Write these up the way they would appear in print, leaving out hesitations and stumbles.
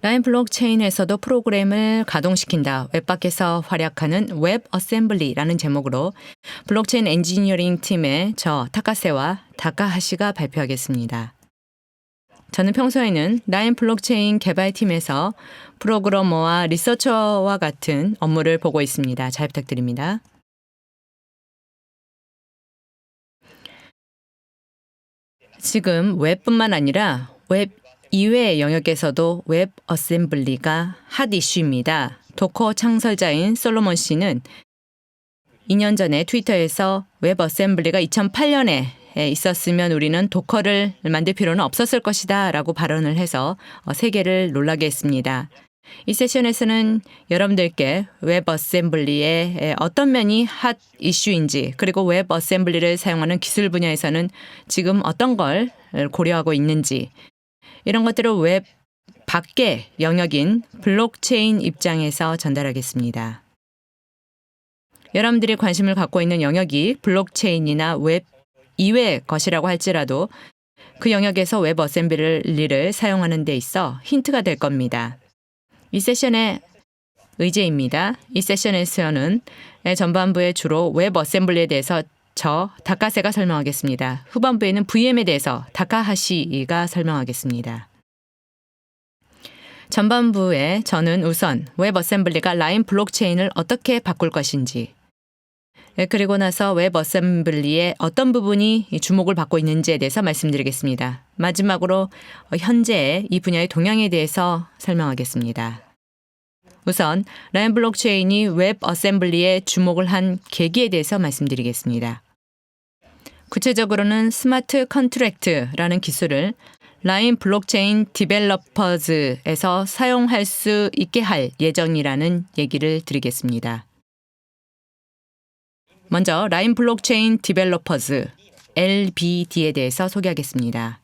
라인 블록체인에서도 프로그램을 가동시킨다. 웹 밖에서 활약하는 웹 어셈블리라는 제목으로 블록체인 엔지니어링 팀의 저 타카세와 다카하시가 발표하겠습니다. 저는 평소에는 라인 블록체인 개발팀에서 프로그래머와 리서처와 같은 업무를 보고 있습니다. 잘 부탁드립니다. 지금 웹뿐만 아니라 웹 이외의 영역에서도 웹 어셈블리가 핫 이슈입니다. 도커 창설자인 솔로몬 씨는 2년 전에 트위터에서 웹 어셈블리가 2008년에 있었으면 우리는 도커를 만들 필요는 없었을 것이다 라고 발언을 해서 세계를 놀라게 했습니다. 이 세션에서는 여러분들께 웹 어셈블리의 어떤 면이 핫 이슈인지, 그리고 웹 어셈블리를 사용하는 기술 분야에서는 지금 어떤 걸 고려하고 있는지, 이런 것들을 웹 밖의 영역인 블록체인 입장에서 전달하겠습니다. 여러분들이 관심을 갖고 있는 영역이 블록체인이나 웹 이외의 것이라고 할지라도 그 영역에서 웹 어셈블리를 사용하는 데 있어 힌트가 될 겁니다. 이 세션의 의제입니다. 이 세션에서는 전반부에 주로 웹 어셈블리에 대해서 저 다카세가 설명하겠습니다. 후반부에는 VM에 대해서 다카하시가 설명하겠습니다. 전반부에 저는 우선 웹 어셈블리가 라인 블록체인을 어떻게 바꿀 것인지, 그리고 나서 웹 어셈블리의 어떤 부분이 주목을 받고 있는지에 대해서 말씀드리겠습니다. 마지막으로 현재 이 분야의 동향에 대해서 설명하겠습니다. 우선 라인 블록체인이 웹 어셈블리에 주목을 한 계기에 대해서 말씀드리겠습니다. 구체적으로는 스마트 컨트랙트라는 기술을 라인 블록체인 디벨로퍼즈에서 사용할 수 있게 할 예정이라는 얘기를 드리겠습니다. 먼저 라인 블록체인 디벨로퍼즈 LBD에 대해서 소개하겠습니다.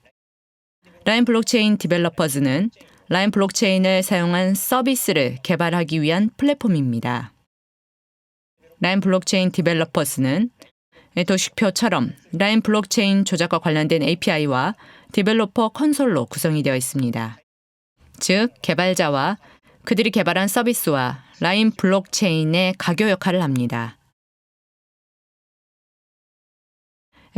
라인 블록체인 디벨로퍼즈는 라인 블록체인을 사용한 서비스를 개발하기 위한 플랫폼입니다. 라인 블록체인 디벨로퍼즈는 도식표처럼 라인 블록체인 조작과 관련된 API와 디벨로퍼 콘솔로 구성이 되어 있습니다. 즉, 개발자와 그들이 개발한 서비스와 라인 블록체인의 가교 역할을 합니다.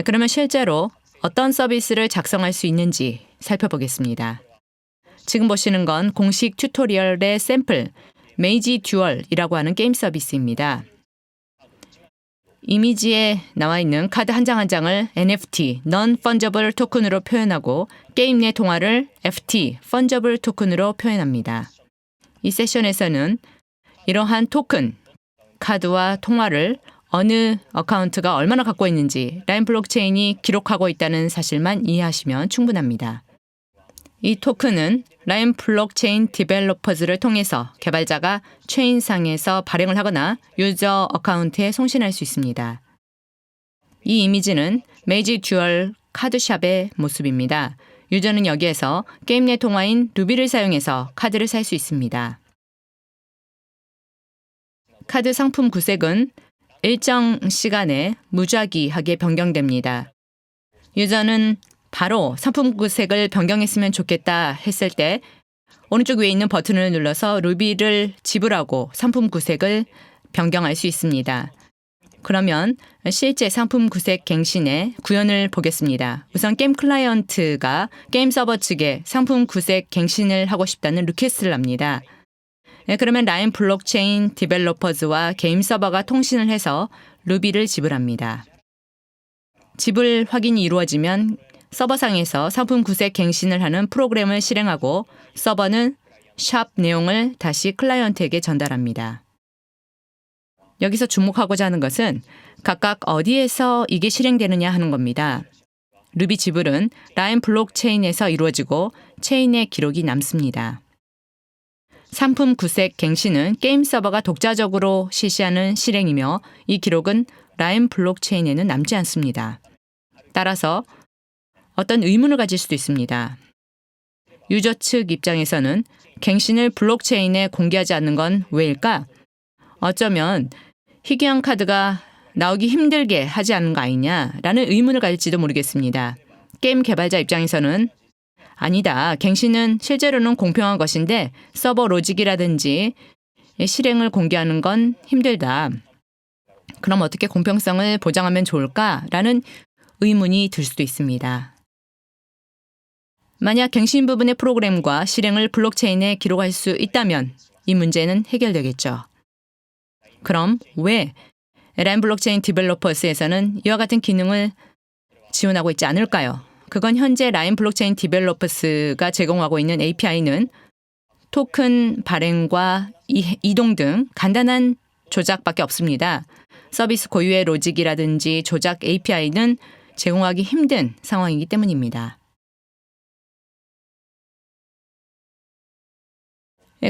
그러면 실제로 어떤 서비스를 작성할 수 있는지 살펴보겠습니다. 지금 보시는 건 공식 튜토리얼의 샘플, 메이지 듀얼이라고 하는 게임 서비스입니다. 이미지에 나와 있는 카드 한 장 한 장을 NFT, Non-Fungible 토큰으로 표현하고 게임 내 통화를 FT, Fungible 토큰으로 표현합니다. 이 세션에서는 이러한 토큰, 카드와 통화를 어느 어카운트가 얼마나 갖고 있는지 라인 블록체인이 기록하고 있다는 사실만 이해하시면 충분합니다. 이 토큰은 라인 블록체인 디벨로퍼즈를 통해서 개발자가 체인상에서 발행을 하거나 유저 어카운트에 송신할 수 있습니다. 이 이미지는 메이지 듀얼 카드샵의 모습입니다. 유저는 여기에서 게임 내 통화인 루비를 사용해서 카드를 살 수 있습니다. 카드 상품 구색은 일정 시간에 무작위하게 변경됩니다. 유저는 바로 상품 구색을 변경했으면 좋겠다 했을 때 오른쪽 위에 있는 버튼을 눌러서 루비를 지불하고 상품 구색을 변경할 수 있습니다. 그러면 실제 상품 구색 갱신의 구현을 보겠습니다. 우선 게임 클라이언트가 게임 서버 측에 상품 구색 갱신을 하고 싶다는 리퀘스트를 합니다. 그러면 라인 블록체인 디벨로퍼즈와 게임 서버가 통신을 해서 루비를 지불합니다. 지불 확인이 이루어지면 서버상에서 상품 구색 갱신을 하는 프로그램을 실행하고 서버는 샵 내용을 다시 클라이언트에게 전달합니다. 여기서 주목하고자 하는 것은 각각 어디에서 이게 실행되느냐 하는 겁니다. 루비 지불은 라인 블록체인에서 이루어지고 체인의 기록이 남습니다. 상품 구색 갱신은 게임 서버가 독자적으로 실시하는 실행이며 이 기록은 라인 블록체인에는 남지 않습니다. 따라서 어떤 의문을 가질 수도 있습니다. 유저 측 입장에서는 갱신을 블록체인에 공개하지 않는 건 왜일까? 어쩌면 희귀한 카드가 나오기 힘들게 하지 않는 거 아니냐라는 의문을 가질지도 모르겠습니다. 게임 개발자 입장에서는 아니다. 갱신은 실제로는 공평한 것인데 서버 로직이라든지 실행을 공개하는 건 힘들다. 그럼 어떻게 공평성을 보장하면 좋을까라는 의문이 들 수도 있습니다. 만약 갱신 부분의 프로그램과 실행을 블록체인에 기록할 수 있다면 이 문제는 해결되겠죠. 그럼 왜 라인 블록체인 디벨로퍼스에서는 이와 같은 기능을 지원하고 있지 않을까요? 그건 현재 라인 블록체인 디벨로퍼스가 제공하고 있는 API는 토큰 발행과 이동 등 간단한 조작밖에 없습니다. 서비스 고유의 로직이라든지 조작 API는 제공하기 힘든 상황이기 때문입니다.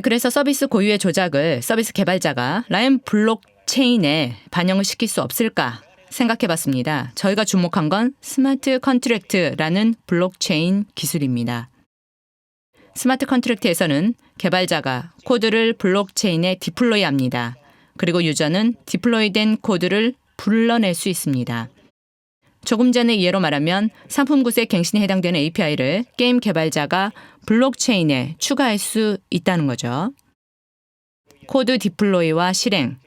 그래서 서비스 고유의 조작을 서비스 개발자가 라인 블록체인에 반영을 시킬 수 없을까 생각해봤습니다. 저희가 주목한 건 스마트 컨트랙트라는 블록체인 기술입니다. 스마트 컨트랙트에서는 개발자가 코드를 블록체인에 디플로이합니다. 그리고 유저는 디플로이된 코드를 불러낼 수 있습니다. 조금 전의 예로 말하면 상품 구색 갱신에 해당되는 API를 게임 개발자가 블록체인에 추가할 수 있다는 거죠. 코드 디플로이와 실행,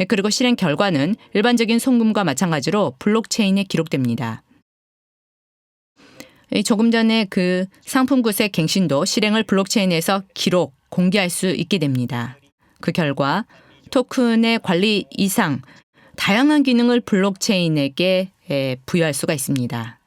그리고 실행 결과는 일반적인 송금과 마찬가지로 블록체인에 기록됩니다. 조금 전에 그 상품 구색 갱신도 실행을 블록체인에서 기록, 공개할 수 있게 됩니다. 그 결과 토큰의 관리 이상 다양한 기능을 블록체인에게 부여할 수가 있습니다.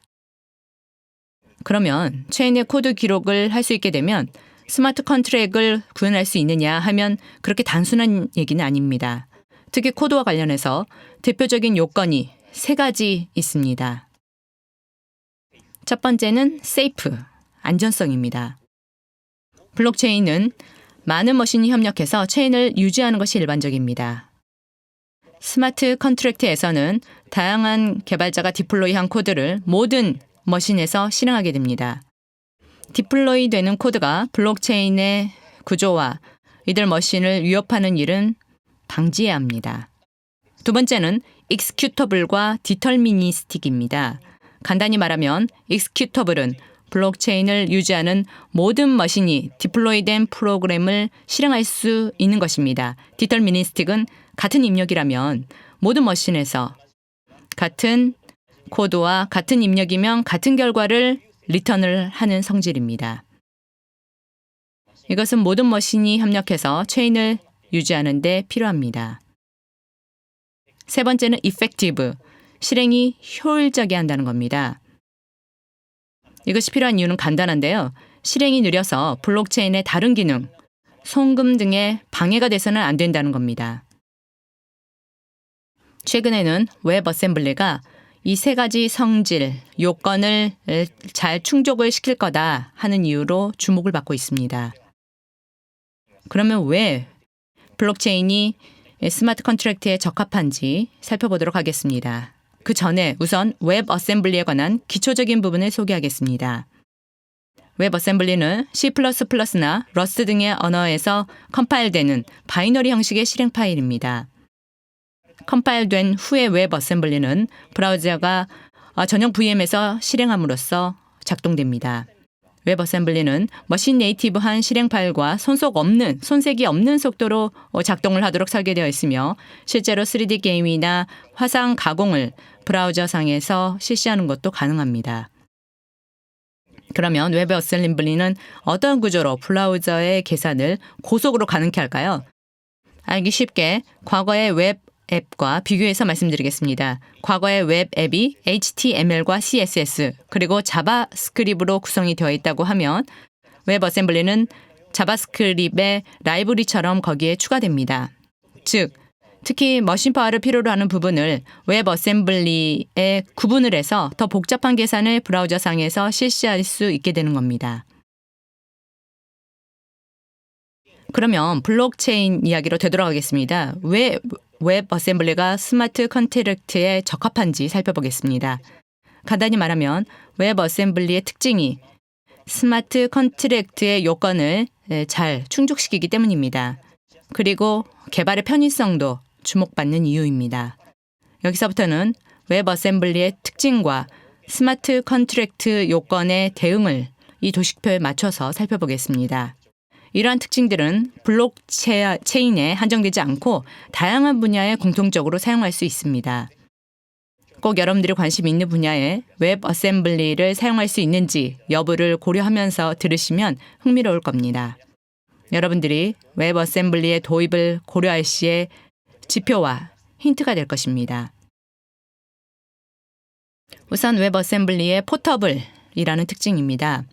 그러면 체인의 코드 기록을 할 수 있게 되면 스마트 컨트랙을 구현할 수 있느냐 하면 그렇게 단순한 얘기는 아닙니다. 특히 코드와 관련해서 대표적인 요건이 3가지 있습니다. 첫 번째는 세이프, 안전성입니다. 블록체인은 많은 머신이 협력해서 체인을 유지하는 것이 일반적입니다. 스마트 컨트랙트에서는 다양한 개발자가 디플로이한 코드를 모든 머신에서 실행하게 됩니다. 디플로이 되는 코드가 블록체인의 구조와 이들 머신을 위협하는 일은 방지해야 합니다. 두 번째는 익스큐터블과 디터미니스틱입니다. 간단히 말하면 익스큐터블은 블록체인을 유지하는 모든 머신이 디플로이된 프로그램을 실행할 수 있는 것입니다. 디터미니스틱은 같은 입력이라면 모든 머신에서 같은 코드와 같은 입력이면 같은 결과를 리턴을 하는 성질입니다. 이것은 모든 머신이 협력해서 체인을 유지하는 데 필요합니다. 세 번째는 effective, 실행이 효율적이어야 한다는 겁니다. 이것이 필요한 이유는 간단한데요. 실행이 느려서 블록체인의 다른 기능, 송금 등에 방해가 돼서는 안 된다는 겁니다. 최근에는 웹 어셈블리가 이 3가지 성질, 요건을 잘 충족을 시킬 거다 하는 이유로 주목을 받고 있습니다. 그러면 왜 블록체인이 스마트 컨트랙트에 적합한지 살펴보도록 하겠습니다. 그 전에 우선 웹 어셈블리에 관한 기초적인 부분을 소개하겠습니다. 웹 어셈블리는 C++나 러스트 등의 언어에서 컴파일되는 바이너리 형식의 실행 파일입니다. 컴파일된 후의 웹 어셈블리는 브라우저가 전용 VM에서 실행함으로써 작동됩니다. 웹 어셈블리는 머신 네이티브한 실행 파일과 손색이 없는 속도로 작동을 하도록 설계되어 있으며 실제로 3D 게임이나 화상 가공을 브라우저상에서 실시하는 것도 가능합니다. 그러면 웹 어셈블리는 어떤 구조로 브라우저의 계산을 고속으로 가능케 할까요? 알기 쉽게 과거의 웹 앱과 비교해서 말씀드리겠습니다. 과거의 웹 앱이 HTML과 CSS 그리고 자바스크립트로 구성이 되어 있다고 하면 웹 어셈블리는 자바스크립트의 라이브러리처럼 거기에 추가됩니다. 즉, 특히 머신 파워를 필요로 하는 부분을 웹 어셈블리에 구분을 해서 더 복잡한 계산을 브라우저상에서 실시할 수 있게 되는 겁니다. 그러면 블록체인 이야기로 되돌아가겠습니다. 왜 웹 어셈블리가 스마트 컨트랙트에 적합한지 살펴보겠습니다. 간단히 말하면 웹 어셈블리의 특징이 스마트 컨트랙트의 요건을 잘 충족시키기 때문입니다. 그리고 개발의 편의성도 주목받는 이유입니다. 여기서부터는 웹 어셈블리의 특징과 스마트 컨트랙트 요건의 대응을 이 도식표에 맞춰서 살펴보겠습니다. 이러한 특징들은 블록체인에 한정되지 않고 다양한 분야에 공통적으로 사용할 수 있습니다. 꼭 여러분들이 관심 있는 분야에 웹 어셈블리를 사용할 수 있는지 여부를 고려하면서 들으시면 흥미로울 겁니다. 여러분들이 웹 어셈블리의 도입을 고려할 시에 지표와 힌트가 될 것입니다. 우선 웹 어셈블리의 포터블이라는 특징입니다.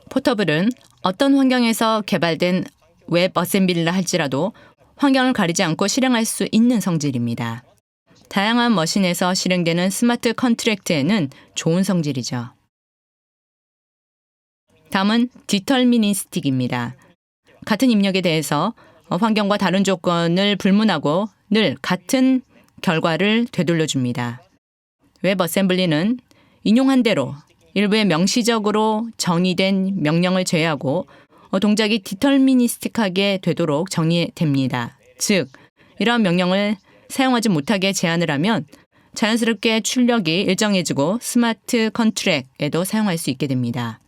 포터블은 어떤 환경에서 개발된 웹 어셈블리라 할지라도 환경을 가리지 않고 실행할 수 있는 성질입니다. 다양한 머신에서 실행되는 스마트 컨트랙트에는 좋은 성질이죠. 다음은 디터미니스틱입니다. 같은 입력에 대해서 환경과 다른 조건을 불문하고 늘 같은 결과를 되돌려줍니다. 웹 어셈블리는 인용한 대로 일부의 명시적으로 정의된 명령을 제외하고 동작이 디터미니스틱하게 되도록 정의됩니다. 즉, 이러한 명령을 사용하지 못하게 제한을 하면 자연스럽게 출력이 일정해지고 스마트 컨트랙에도 사용할 수 있게 됩니다.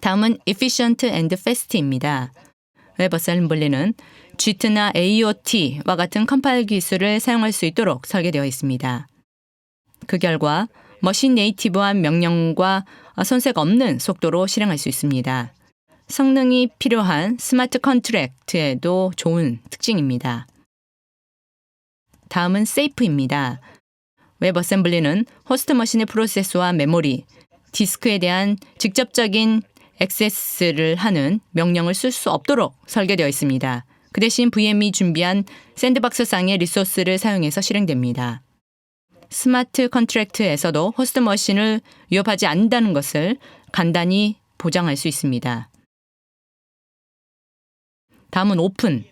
다음은 efficient and fast입니다. 웹 어셈블리는 GIT나 AOT와 같은 컴파일 기술을 사용할 수 있도록 설계되어 있습니다. 그 결과 머신 네이티브한 명령과 손색 없는 속도로 실행할 수 있습니다. 성능이 필요한 스마트 컨트랙트에도 좋은 특징입니다. 다음은 safe입니다. 웹 어셈블리는 호스트 머신의 프로세스와 메모리, 디스크에 대한 직접적인 액세스를 하는 명령을 쓸 수 없도록 설계되어 있습니다. 그 대신 VM이 준비한 샌드박스상의 리소스를 사용해서 실행됩니다. 스마트 컨트랙트에서도 호스트 머신을 위협하지 않는다는 것을 간단히 보장할 수 있습니다. 다음은 오픈.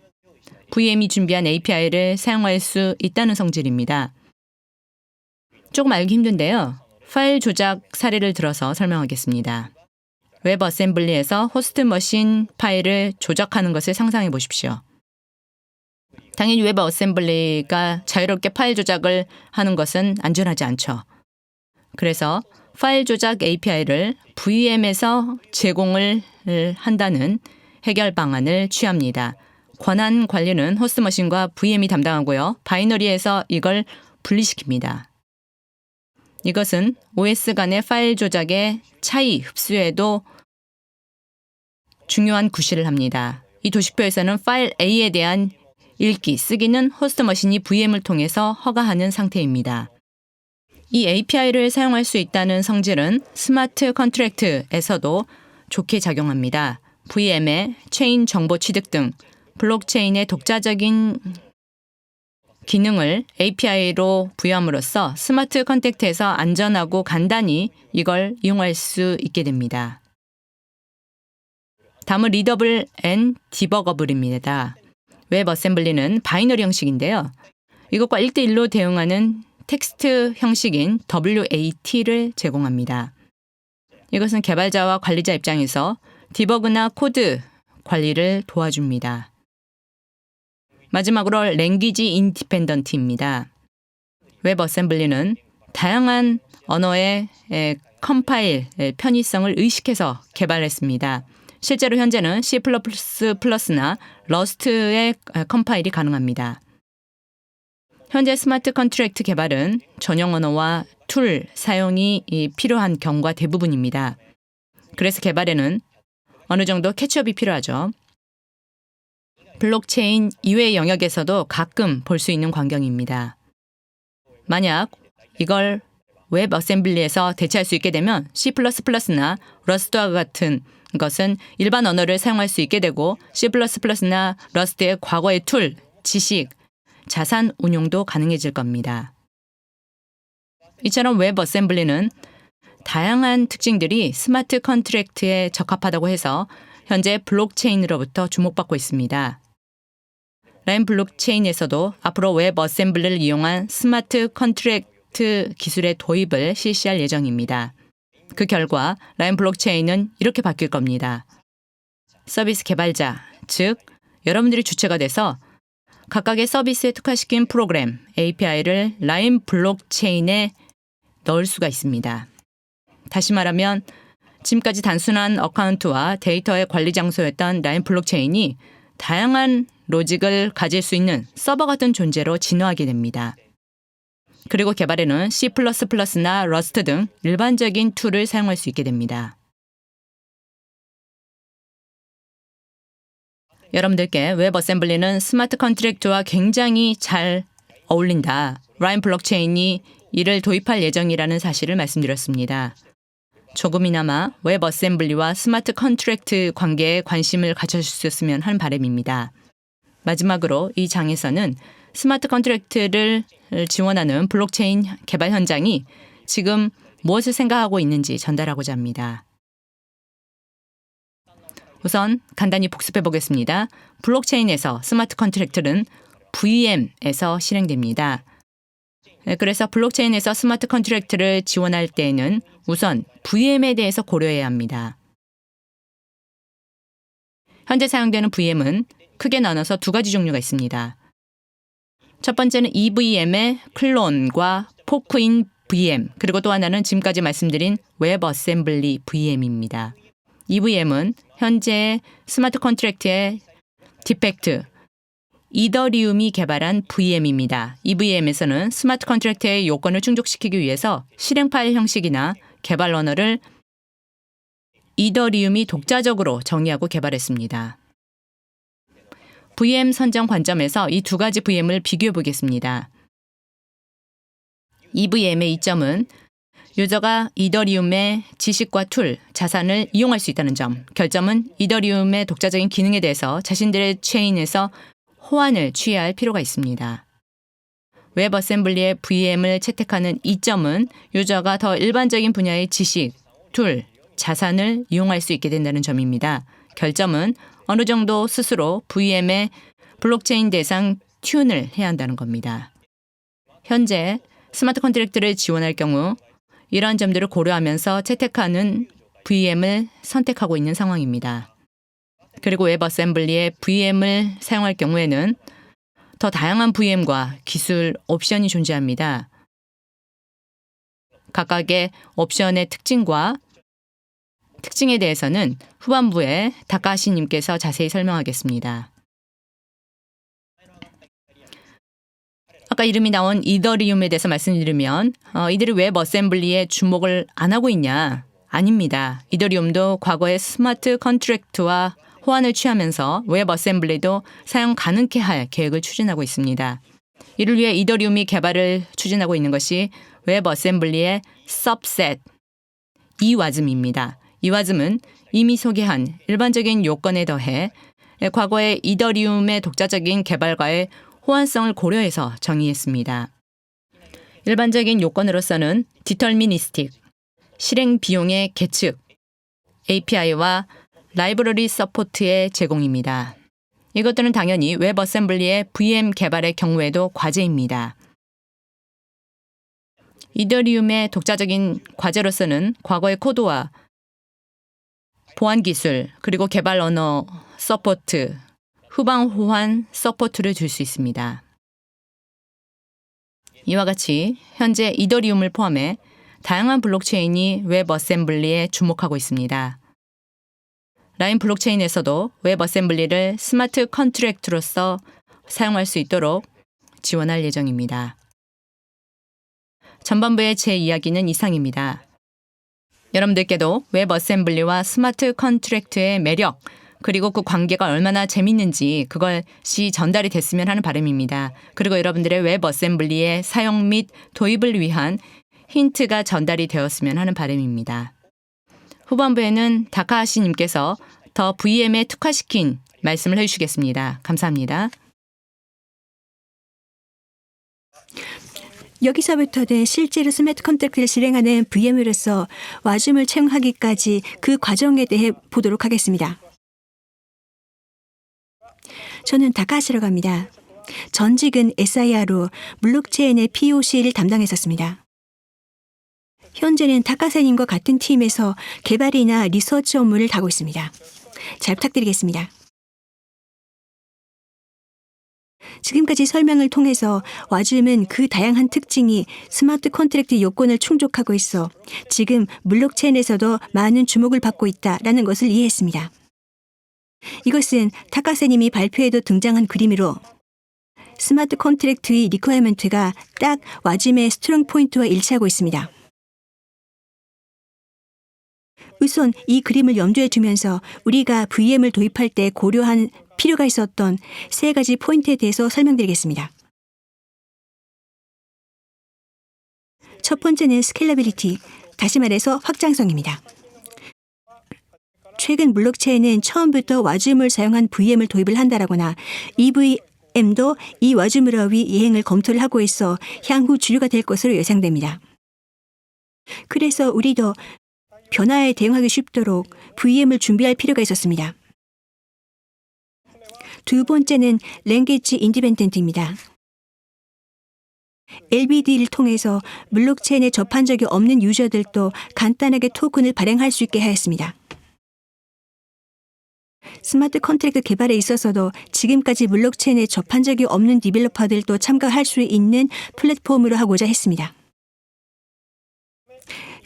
VM이 준비한 API를 사용할 수 있다는 성질입니다. 조금 알기 힘든데요. 파일 조작 사례를 들어서 설명하겠습니다. 웹 어셈블리에서 호스트 머신 파일을 조작하는 것을 상상해 보십시오. 당연히 웹 어셈블리가 자유롭게 파일 조작을 하는 것은 안전하지 않죠. 그래서 파일 조작 API를 VM에서 제공을 한다는 해결 방안을 취합니다. 권한 관리는 호스트 머신과 VM이 담당하고요. 바이너리에서 이걸 분리시킵니다. 이것은 OS 간의 파일 조작의 차이 흡수에도 중요한 구실을 합니다. 이 도식표에서는 파일 A에 대한 읽기, 쓰기는 호스트 머신이 VM을 통해서 허가하는 상태입니다. 이 API를 사용할 수 있다는 성질은 스마트 컨트랙트에서도 좋게 작용합니다. VM의 체인 정보 취득 등 블록체인의 독자적인 기능을 API로 부여함으로써 스마트 컨트랙트에서 안전하고 간단히 이걸 이용할 수 있게 됩니다. 다음은 리더블 앤 디버거블입니다. 웹 어셈블리는 바이너리 형식인데요. 이것과 1대1로 대응하는 텍스트 형식인 WAT를 제공합니다. 이것은 개발자와 관리자 입장에서 디버그나 코드 관리를 도와줍니다. 마지막으로 랭귀지 인디펜던트입니다. 웹 어셈블리는 다양한 언어의 컴파일 편의성을 의식해서 개발했습니다. 실제로 현재는 C++나 러스트의 컴파일이 가능합니다. 현재 스마트 컨트랙트 개발은 전용 언어와 툴 사용이 필요한 경우가 대부분입니다. 그래서 개발에는 어느 정도 캐치업이 필요하죠. 블록체인 이외의 영역에서도 가끔 볼 수 있는 광경입니다. 만약 이걸 웹 어셈블리에서 대체할 수 있게 되면 C++나 러스트와 같은 것은 일반 언어를 사용할 수 있게 되고 C++나 러스트의 과거의 툴, 지식, 자산 운용도 가능해질 겁니다. 이처럼 웹 어셈블리는 다양한 특징들이 스마트 컨트랙트에 적합하다고 해서 현재 블록체인으로부터 주목받고 있습니다. 라인 블록체인에서도 앞으로 웹 어셈블리를 이용한 스마트 컨트랙트 기술의 도입을 실시할 예정입니다. 그 결과 라인 블록체인은 이렇게 바뀔 겁니다. 서비스 개발자, 즉 여러분들이 주체가 돼서 각각의 서비스에 특화시킨 프로그램, API를 라인 블록체인에 넣을 수가 있습니다. 다시 말하면 지금까지 단순한 어카운트와 데이터의 관리 장소였던 라인 블록체인이 다양한 로직을 가질 수 있는 서버 같은 존재로 진화하게 됩니다. 그리고 개발에는 C++나 러스트 등 일반적인 툴을 사용할 수 있게 됩니다. 여러분들께 웹 어셈블리는 스마트 컨트랙트와 굉장히 잘 어울린다. 라인 블록체인이 이를 도입할 예정이라는 사실을 말씀드렸습니다. 조금이나마 웹 어셈블리와 스마트 컨트랙트 관계에 관심을 가져주셨으면 하는 바람입니다. 마지막으로 이 장에서는 스마트 컨트랙트를 지원하는 블록체인 개발 현장이 지금 무엇을 생각하고 있는지 전달하고자 합니다. 우선 간단히 복습해 보겠습니다. 블록체인에서 스마트 컨트랙트는 VM에서 실행됩니다. 그래서 블록체인에서 스마트 컨트랙트를 지원할 때에는 우선 VM에 대해서 고려해야 합니다. 현재 사용되는 VM은 크게 나눠서 두 가지 종류가 있습니다. 첫 번째는 EVM의 클론과 포크인 VM, 그리고 또 하나는 지금까지 말씀드린 웹 어셈블리 VM입니다. EVM은 현재 스마트 컨트랙트의 디펙트, 이더리움이 개발한 VM입니다. EVM에서는 스마트 컨트랙트의 요건을 충족시키기 위해서 실행 파일 형식이나 개발 언어를 이더리움이 독자적으로 정의하고 개발했습니다. VM 선정 관점에서 이 두 가지 VM을 비교해 보겠습니다. EVM의 이점은 유저가 이더리움의 지식과 툴, 자산을 이용할 수 있다는 점, 결점은 이더리움의 독자적인 기능에 대해서 자신들의 체인에서 호환을 취해야 할 필요가 있습니다. 웹 어셈블리의 VM을 채택하는 이점은 유저가 더 일반적인 분야의 지식, 툴, 자산을 이용할 수 있게 된다는 점입니다. 결점은 어느 정도 스스로 VM의 블록체인 대상 튠을 해야 한다는 겁니다. 현재 스마트 컨트랙트를 지원할 경우 이러한 점들을 고려하면서 채택하는 VM을 선택하고 있는 상황입니다. 그리고 웹 어셈블리의 VM을 사용할 경우에는 더 다양한 VM과 기술 옵션이 존재합니다. 각각의 옵션의 특징에 대해서는 후반부에 다카하시 님께서 자세히 설명하겠습니다. 아까 이름이 나온 이더리움에 대해서 말씀드리면 이들이 웹 어셈블리에 주목을 안 하고 있냐? 아닙니다. 이더리움도 과거의 스마트 컨트랙트와 호환을 취하면서 웹 어셈블리도 사용 가능케 할 계획을 추진하고 있습니다. 이를 위해 이더리움이 개발을 추진하고 있는 것이 웹 어셈블리의 subset 이와즘입니다. 이와즘은 이미 소개한 일반적인 요건에 더해 과거의 이더리움의 독자적인 개발과의 호환성을 고려해서 정의했습니다. 일반적인 요건으로서는 디터미니스틱, 실행 비용의 계측, API와 라이브러리 서포트의 제공입니다. 이것들은 당연히 웹 어셈블리의 VM 개발의 경우에도 과제입니다. 이더리움의 독자적인 과제로서는 과거의 코드와 보안 기술, 그리고 개발 언어 서포트, 후방 호환 서포트를 줄 수 있습니다. 이와 같이 현재 이더리움을 포함해 다양한 블록체인이 웹 어셈블리에 주목하고 있습니다. 라인 블록체인에서도 웹 어셈블리를 스마트 컨트랙트로서 사용할 수 있도록 지원할 예정입니다. 전반부의 제 이야기는 이상입니다. 여러분들께도 웹 어셈블리와 스마트 컨트랙트의 매력, 그리고 그 관계가 얼마나 재밌는지 그것이 전달이 됐으면 하는 바람입니다. 그리고 여러분들의 웹 어셈블리의 사용 및 도입을 위한 힌트가 전달이 되었으면 하는 바람입니다. 후반부에는 다카하시 님께서 더 VM에 특화시킨 말씀을 해주시겠습니다. 감사합니다. 여기서부터는 실제로 스마트 컨트랙트를 실행하는 VM으로서 와줌을 채용하기까지 그 과정에 대해 보도록 하겠습니다. 저는 다카하시라고 합니다. 전직은 SIR로 블록체인의 POC를 담당했었습니다. 현재는 다카세님과 같은 팀에서 개발이나 리서치 업무를 하고 있습니다. 잘 부탁드리겠습니다. 지금까지 설명을 통해서 와즘은 그 다양한 특징이 스마트 컨트랙트 요건을 충족하고 있어 지금 블록체인에서도 많은 주목을 받고 있다라는 것을 이해했습니다. 이것은 타카세님이 발표에도 등장한 그림으로 스마트 컨트랙트의 리퀘어먼트가 딱 와즘의 스트롱 포인트와 일치하고 있습니다. 우선 이 그림을 염두에 두면서 우리가 VM을 도입할 때 고려한 필요가 있었던 세 가지 포인트에 대해서 설명드리겠습니다. 첫 번째는 스케일러빌리티, 다시 말해서 확장성입니다. 최근 블록체인은 처음부터 와즘을 사용한 VM을 도입을 한다라거나 EVM도 이 와즘으로 위 예행을 검토를 하고 있어 향후 주류가 될 것으로 예상됩니다. 그래서 우리도 변화에 대응하기 쉽도록 VM을 준비할 필요가 있었습니다. 두 번째는 랭귀지 인디펜던트입니다. LBD를 통해서 블록체인에 접한 적이 없는 유저들도 간단하게 토큰을 발행할 수 있게 하였습니다. 스마트 컨트랙트 개발에 있어서도 지금까지 블록체인에 접한 적이 없는 디벨로퍼들도 참가할 수 있는 플랫폼으로 하고자 했습니다.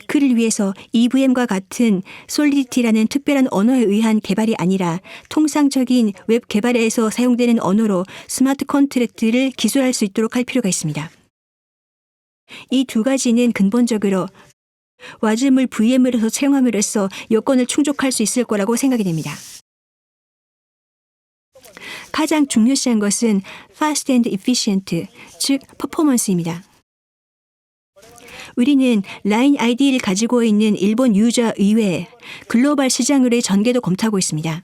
그를 위해서 EVM과 같은 솔리디티라는 특별한 언어에 의한 개발이 아니라 통상적인 웹 개발에서 사용되는 언어로 스마트 컨트랙트를 기술할 수 있도록 할 필요가 있습니다. 이 두 가지는 근본적으로 와즘을 VM으로서 채용함으로써 요건을 충족할 수 있을 거라고 생각이 됩니다. 가장 중요시한 것은 fast and efficient, 즉 퍼포먼스입니다. 우리는 라인 ID를 가지고 있는 일본 유저 이외에 글로벌 시장으로의 전개도 검토하고 있습니다.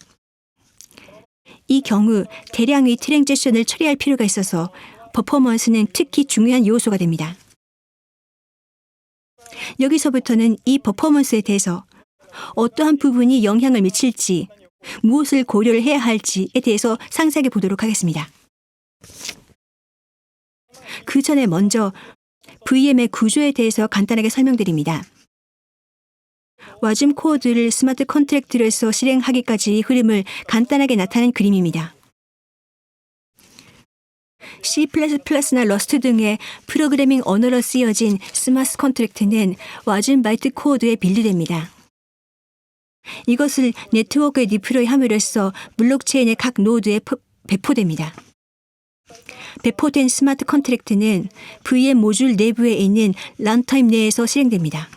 이 경우 대량의 트랜잭션을 처리할 필요가 있어서 퍼포먼스는 특히 중요한 요소가 됩니다. 여기서부터는 이 퍼포먼스에 대해서 어떠한 부분이 영향을 미칠지, 무엇을 고려를 해야 할지에 대해서 상세하게 보도록 하겠습니다. 그 전에 먼저 VM의 구조에 대해서 간단하게 설명드립니다. 와즘 코드를 스마트 컨트랙트로서 실행하기까지의 흐름을 간단하게 나타낸 그림입니다. C++나 러스트 등의 프로그래밍 언어로 쓰여진 스마트 컨트랙트는 와즘 바이트 코드에 빌드됩니다. 이것을 네트워크에 디플로이함으로써 블록체인의 각 노드에 배포됩니다. 배포된 스마트 컨트랙트는 VM 모듈 내부에 있는 런타임 내에서 실행됩니다.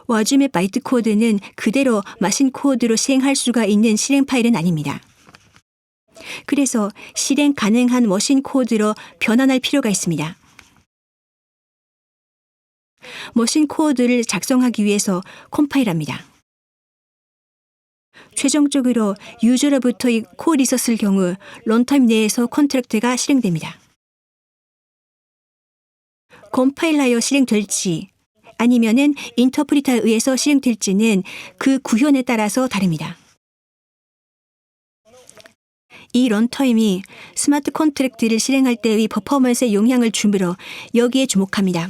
와즘의 바이트 코드는 그대로 마신 코드로 실행할 수가 있는 실행 파일은 아닙니다. 그래서 실행 가능한 머신 코드로 변환할 필요가 있습니다. 머신 코드를 작성하기 위해서 컴파일합니다. 최종적으로 유저로부터의 콜이 있었을 경우 런타임 내에서 컨트랙트가 실행됩니다. 컴파일하여 실행될지 아니면은 인터프리터에 의해서 실행될지는 그 구현에 따라서 다릅니다. 이 런타임이 스마트 컨트랙트를 실행할 때의 퍼포먼스에 영향을 주므로 여기에 주목합니다.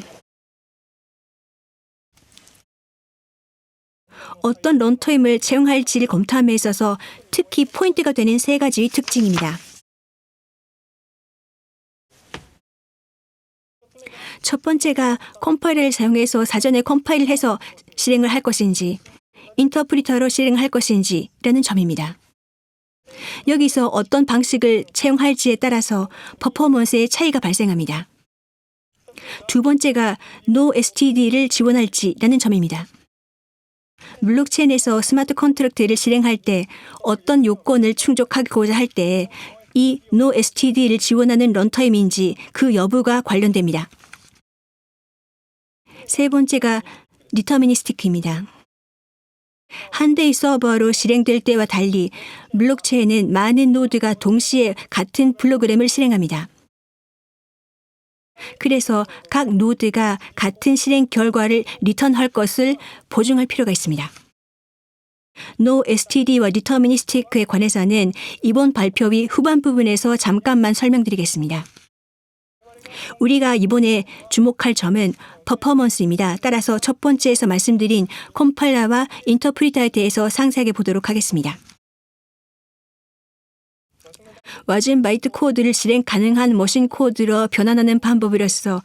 어떤 런타임을 채용할지를 검토함에 있어서 특히 포인트가 되는 세 가지의 특징입니다. 첫 번째가 컴파일러를 사용해서 사전에 컴파일을 해서 실행을 할 것인지 인터프리터로 실행할 것인지라는 점입니다. 여기서 어떤 방식을 채용할지에 따라서 퍼포먼스의 차이가 발생합니다. 두 번째가 NoSTD를 지원할지라는 점입니다. 블록체인에서 스마트 컨트랙트를 실행할 때 어떤 요건을 충족하고자 할 때 이 NoSTD를 지원하는 런타임인지 그 여부가 관련됩니다. 세 번째가 디터미니스틱입니다. 한 대의 서버로 실행될 때와 달리 블록체인은 많은 노드가 동시에 같은 프로그램을 실행합니다. 그래서 각 노드가 같은 실행 결과를 리턴할 것을 보증할 필요가 있습니다. NoSTD와 디터미니스틱에 관해서는 이번 발표의 후반 부분에서 잠깐만 설명드리겠습니다. 우리가 이번에 주목할 점은 퍼포먼스입니다. 따라서 첫 번째에서 말씀드린 컴파일러와 인터프리터에 대해서 상세하게 보도록 하겠습니다. 와즘 바이트 코드를 실행 가능한 머신 코드로 변환하는 방법으로서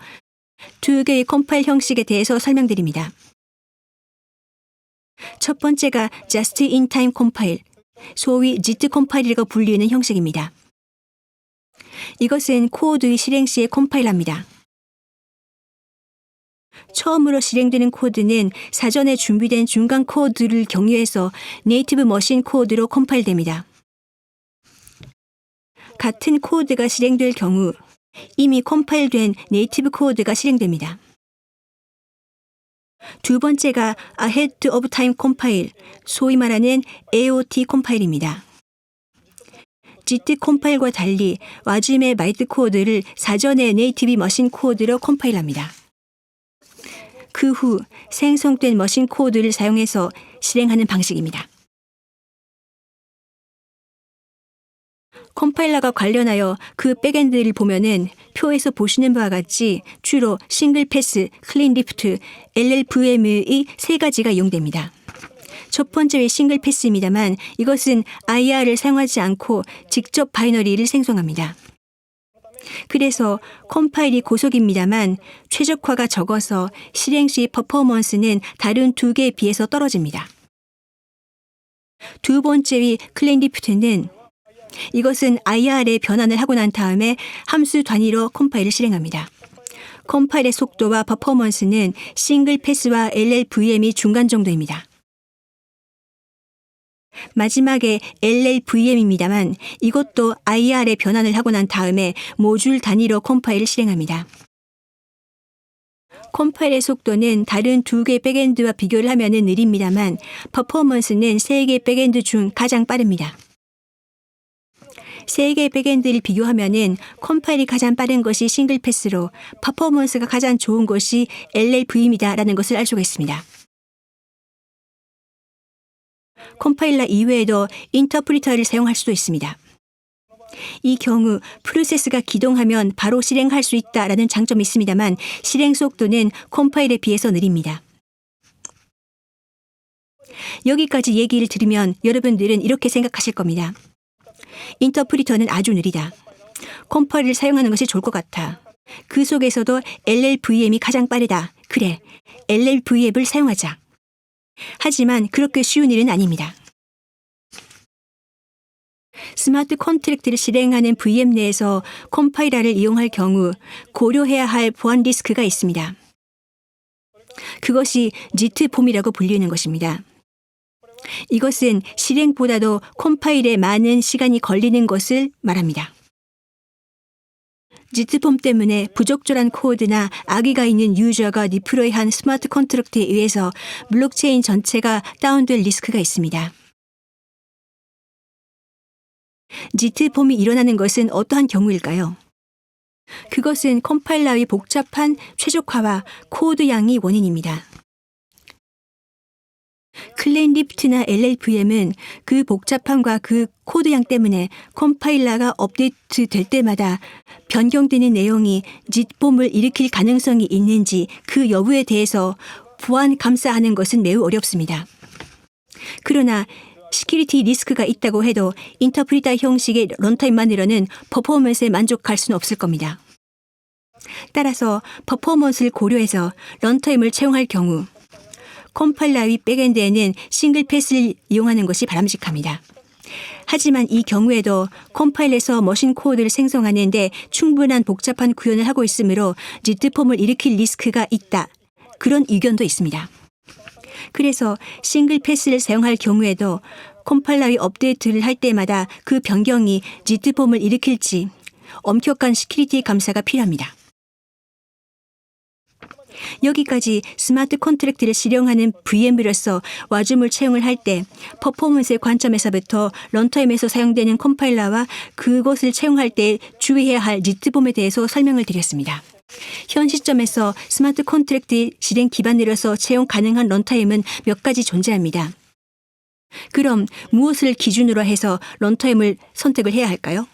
두 개의 컴파일 형식에 대해서 설명드립니다. 첫 번째가 Just in Time 컴파일, 소위 JIT 컴파일이라고 불리는 형식입니다. 이것은 코드의 실행 시에 컴파일합니다. 처음으로 실행되는 코드는 사전에 준비된 중간 코드를 경유해서 네이티브 머신 코드로 컴파일됩니다. 같은 코드가 실행될 경우 이미 컴파일된 네이티브 코드가 실행됩니다. 두 번째가 Ahead of Time 컴파일, 소위 말하는 AOT 컴파일입니다. JIT 컴파일과 달리 와즘의 바이트 코드를 사전에 네이티브 머신 코드로 컴파일합니다. 그 후 생성된 머신 코드를 사용해서 실행하는 방식입니다. 컴파일러가 관련하여 그 백엔드를 보면은 표에서 보시는 바와 같이 주로 싱글 패스, 클린 리프트, LLVM의 세 가지가 이용됩니다. 첫 번째의 싱글 패스입니다만 이것은 IR을 사용하지 않고 직접 바이너리를 생성합니다. 그래서 컴파일이 고속입니다만 최적화가 적어서 실행 시 퍼포먼스는 다른 두 개에 비해서 떨어집니다. 두 번째의 클린 리프트는 이것은 IR에 변환을 하고 난 다음에 함수 단위로 컴파일을 실행합니다. 컴파일의 속도와 퍼포먼스는 싱글 패스와 LLVM이 중간 정도입니다. 마지막에 LLVM입니다만 이것도 IR에 변환을 하고 난 다음에 모듈 단위로 컴파일을 실행합니다. 컴파일의 속도는 다른 두 개의 백엔드와 비교를 하면 느립니다만 퍼포먼스는 세 개의 백엔드 중 가장 빠릅니다. 세 개의 백엔드를 비교하면 컴파일이 가장 빠른 것이 싱글 패스로 퍼포먼스가 가장 좋은 것이 LLVM이다라는 것을 알 수가 있습니다. 컴파일러 이외에도 인터프리터를 사용할 수도 있습니다. 이 경우 프로세스가 기동하면 바로 실행할 수 있다라는 장점이 있습니다만 실행 속도는 컴파일에 비해서 느립니다. 여기까지 얘기를 들으면 여러분들은 이렇게 생각하실 겁니다. 인터프리터는 아주 느리다. 컴파일을 사용하는 것이 좋을 것 같아. 그 속에서도 LLVM이 가장 빠르다. 그래, LLVM을 사용하자. 하지만 그렇게 쉬운 일은 아닙니다. 스마트 컨트랙트를 실행하는 VM 내에서 컴파일러를 이용할 경우 고려해야 할 보안 리스크가 있습니다. 그것이 JIT 폼이라고 불리는 것입니다. 이것은 실행보다도 컴파일에 많은 시간이 걸리는 것을 말합니다. JIT 폼 때문에 부적절한 코드나 악의가 있는 유저가 디플로이한 스마트 컨트랙트에 의해서 블록체인 전체가 다운될 리스크가 있습니다. JIT 폼이 일어나는 것은 어떠한 경우일까요? 그것은 컴파일러의 복잡한 최적화와 코드 양이 원인입니다. 클린 리프트나 LLVM은 그 복잡함과 그 코드 양 때문에 컴파일러가 업데이트 될 때마다 변경되는 내용이 JIT 폼을 일으킬 가능성이 있는지 그 여부에 대해서 보안 감사하는 것은 매우 어렵습니다. 그러나 시큐리티 리스크가 있다고 해도 인터프리터 형식의 런타임만으로는 퍼포먼스에 만족할 수는 없을 겁니다. 따라서 퍼포먼스를 고려해서 런타임을 채용할 경우 컴파일러의 백엔드에는 싱글 패스를 이용하는 것이 바람직합니다. 하지만 이 경우에도 컴파일에서 머신 코드를 생성하는 데 충분한 복잡한 구현을 하고 있으므로 JIT 폼을 일으킬 리스크가 있다. 그런 의견도 있습니다. 그래서 싱글 패스를 사용할 경우에도 컴파일러의 업데이트를 할 때마다 그 변경이 JIT 폼을 일으킬지 엄격한 시큐리티 감사가 필요합니다. 여기까지 스마트 컨트랙트를 실행하는 VM으로서 와줌을 채용을 할 때 퍼포먼스의 관점에서부터 런타임에서 사용되는 컴파일러와 그것을 채용할 때 주의해야 할 JIT 폼에 대해서 설명을 드렸습니다. 현 시점에서 스마트 컨트랙트 실행 기반으로서 채용 가능한 런타임은 몇 가지 존재합니다. 그럼 무엇을 기준으로 해서 런타임을 선택을 해야 할까요?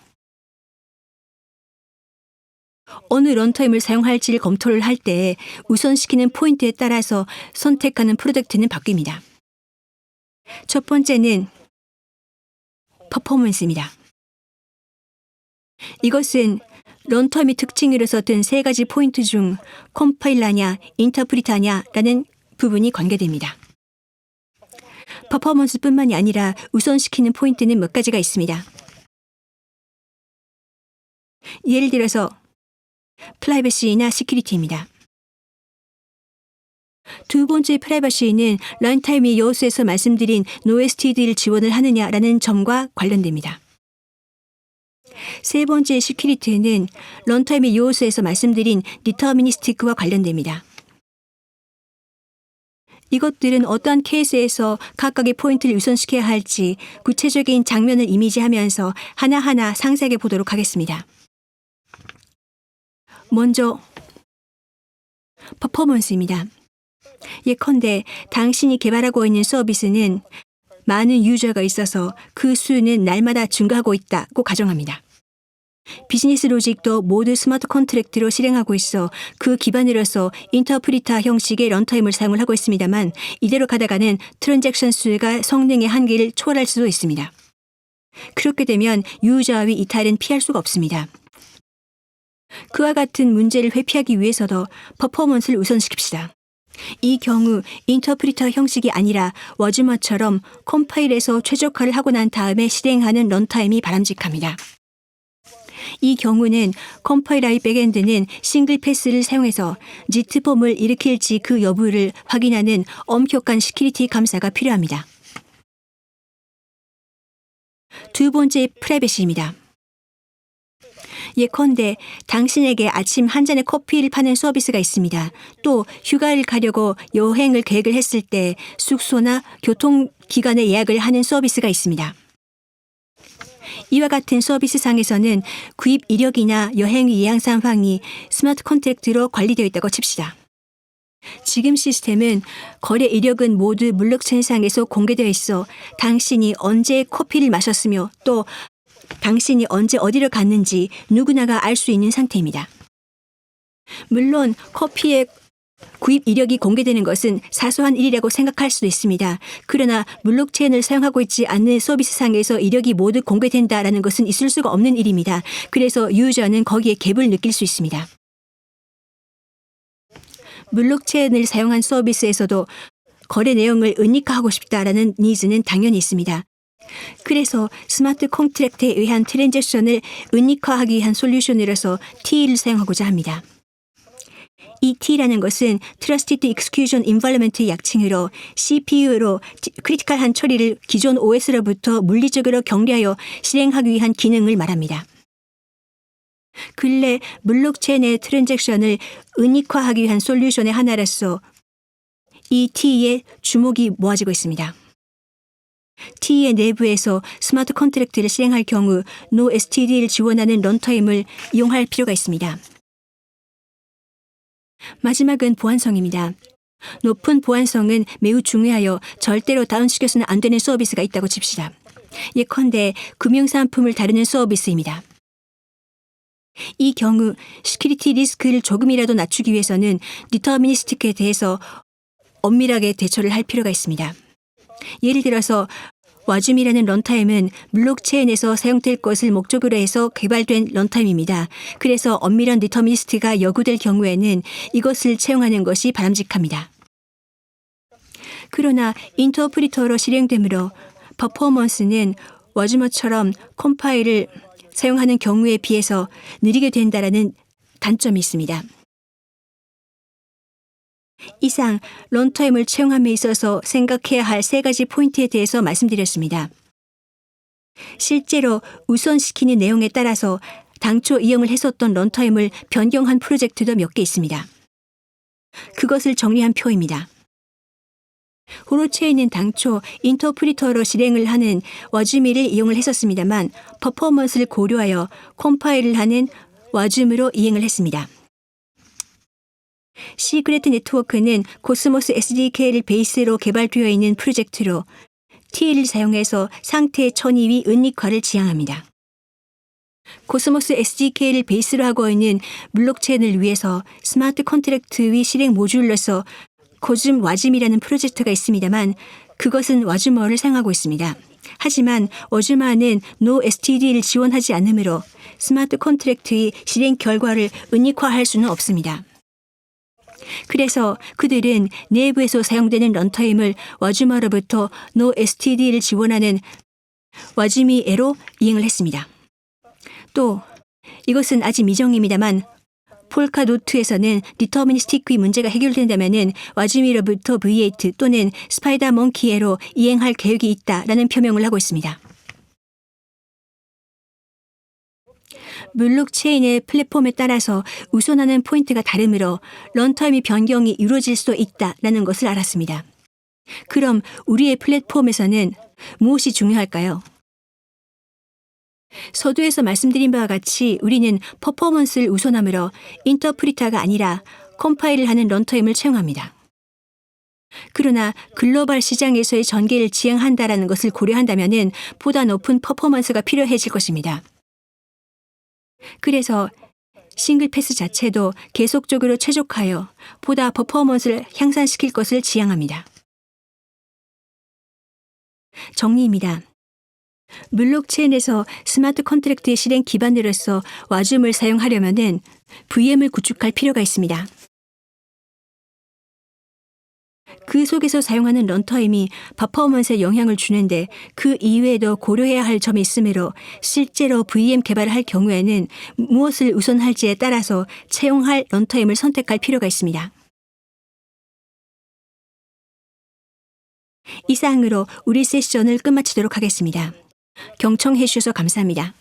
어느 런타임을 사용할지를 검토를 할 때 우선시키는 포인트에 따라서 선택하는 프로젝트는 바뀝니다. 첫 번째는 퍼포먼스입니다. 이것은 런타임의 특징으로 썼던 세 가지 포인트 중 컴파일러냐, 인터프리터냐라는 부분이 관계됩니다. 퍼포먼스뿐만이 아니라 우선시키는 포인트는 몇 가지가 있습니다. 예를 들어서 프라이버시나 시큐리티입니다. 두 번째 프라이버시는 런타임의 요소에서 말씀드린 노에스티드를 지원을 하느냐라는 점과 관련됩니다. 세 번째 시큐리티는 런타임의 요소에서 말씀드린 디터미니스틱과 관련됩니다. 이것들은 어떠한 케이스에서 각각의 포인트를 우선시켜야 할지 구체적인 장면을 이미지하면서 하나하나 상세하게 보도록 하겠습니다. 먼저 퍼포먼스입니다. 예컨대 당신이 개발하고 있는 서비스는 많은 유저가 있어서 그 수는 날마다 증가하고 있다고 가정합니다. 비즈니스 로직도 모두 스마트 컨트랙트로 실행하고 있어 그 기반으로서 인터프리터 형식의 런타임을 사용을 하고 있습니다만 이대로 가다가는 트랜잭션 수가 성능의 한계를 초월할 수도 있습니다. 그렇게 되면 유저와의 이탈은 피할 수가 없습니다. 그와 같은 문제를 회피하기 위해서도 퍼포먼스를 우선시킵시다. 이 경우 인터프리터 형식이 아니라 워즈머처럼 컴파일에서 최적화를 하고 난 다음에 실행하는 런타임이 바람직합니다. 이 경우는 컴파일러의 백엔드는 싱글 패스를 사용해서 지트폼을 일으킬지 그 여부를 확인하는 엄격한 시큐리티 감사가 필요합니다. 두 번째 프라이버시입니다. 예컨대 당신에게 아침 한 잔의 커피를 파는 서비스가 있습니다. 또 휴가를 가려고 여행을 계획을 했을 때 숙소나 교통기관에 예약을 하는 서비스가 있습니다. 이와 같은 서비스상에서는 구입 이력이나 여행 예약 상황이 스마트 컨트랙트로 관리되어 있다고 칩시다. 지금 시스템은 거래 이력은 모두 블록체인상에서 공개되어 있어 당신이 언제 커피를 마셨으며 또 당신이 언제 어디를 갔는지 누구나가 알 수 있는 상태입니다. 물론 커피의 구입 이력이 공개되는 것은 사소한 일이라고 생각할 수도 있습니다. 그러나 블록체인을 사용하고 있지 않는 서비스상에서 이력이 모두 공개된다라는 것은 있을 수가 없는 일입니다. 그래서 유저는 거기에 갭을 느낄 수 있습니다. 블록체인을 사용한 서비스에서도 거래 내용을 은닉화하고 싶다라는 니즈는 당연히 있습니다. 그래서 스마트 컨트랙트에 의한 트랜잭션을 은닉화하기 위한 솔루션으로서 T를 사용하고자 합니다. 이 T라는 것은 Trusted Execution Environment의 약칭으로 CPU로 크리티컬한 처리를 기존 OS로부터 물리적으로 격리하여 실행하기 위한 기능을 말합니다. 근래 블록체인의 트랜잭션을 은닉화하기 위한 솔루션의 하나로서 이 T의 주목이 모아지고 있습니다. T의 내부에서 스마트 컨트랙트를 실행할 경우 NoSTD를 지원하는 런타임을 이용할 필요가 있습니다. 마지막은 보안성입니다. 높은 보안성은 매우 중요하여 절대로 다운시켜서는 안 되는 서비스가 있다고 칩시다. 예컨대 금융상품을 다루는 서비스입니다. 이 경우 시큐리티 리스크를 조금이라도 낮추기 위해서는 디터미니스틱에 대해서 엄밀하게 대처를 할 필요가 있습니다. 예를 들어서 와줌이라는 런타임은 블록체인에서 사용될 것을 목적으로 해서 개발된 런타임입니다. 그래서 엄밀한 디터미니스트가 요구될 경우에는 이것을 채용하는 것이 바람직합니다. 그러나 인터프리터로 실행되므로 퍼포먼스는 와즈머처럼 컴파일을 사용하는 경우에 비해서 느리게 된다라는 단점이 있습니다. 이상 런타임을 채용함에 있어서 생각해야 할 세 가지 포인트에 대해서 말씀드렸습니다. 실제로 우선시키는 내용에 따라서 당초 이용을 했었던 런타임을 변경한 프로젝트도 몇 개 있습니다. 그것을 정리한 표입니다. 호로체인은 당초 인터프리터로 실행을 하는 와즈미를 이용을 했었습니다만 퍼포먼스를 고려하여 컴파일을 하는 와줌으로 이행을 했습니다. 시크릿 네트워크는 코스모스 SDK를 베이스로 개발되어 있는 프로젝트로 T를 사용해서 상태 천위위 은닉화를 지향합니다. 코스모스 SDK를 베이스로 하고 있는 블록체인을 위해서 스마트 컨트랙트 위 실행 모듈로서 코즘 와즘이라는 프로젝트가 있습니다만 그것은 와즈머를 사용하고 있습니다. 하지만 워즈마는 NoSTD를 지원하지 않으므로 스마트 컨트랙트의 실행 결과를 은닉화할 수는 없습니다. 그래서 그들은 내부에서 사용되는 런타임을 와즈마로부터 NoSTD를 지원하는 와즈미에로 이행을 했습니다. 또 이것은 아직 미정입니다만 폴카도트에서는 디터미니스틱의 문제가 해결된다면 와즈미로부터 V8 또는 스파이더 몽키에로 이행할 계획이 있다라는 표명을 하고 있습니다. 블록체인의 플랫폼에 따라서 우선하는 포인트가 다르므로 런타임의 변경이 이루어질 수도 있다라는 것을 알았습니다. 그럼 우리의 플랫폼에서는 무엇이 중요할까요? 서두에서 말씀드린 바와 같이 우리는 퍼포먼스를 우선하므로 인터프리터가 아니라 컴파일을 하는 런타임을 채용합니다. 그러나 글로벌 시장에서의 전개를 지향한다라는 것을 고려한다면 보다 높은 퍼포먼스가 필요해질 것입니다. 그래서 싱글 패스 자체도 계속적으로 최적화하여 보다 퍼포먼스를 향상시킬 것을 지향합니다. 정리입니다. 블록체인에서 스마트 컨트랙트의 실행 기반으로서 와줌을 사용하려면 VM을 구축할 필요가 있습니다. 그 속에서 사용하는 런타임이 퍼포먼스에 영향을 주는데 그 이외에도 고려해야 할 점이 있으므로 실제로 VM 개발을 할 경우에는 무엇을 우선할지에 따라서 채용할 런타임을 선택할 필요가 있습니다. 이상으로 우리 세션을 끝마치도록 하겠습니다. 경청해 주셔서 감사합니다.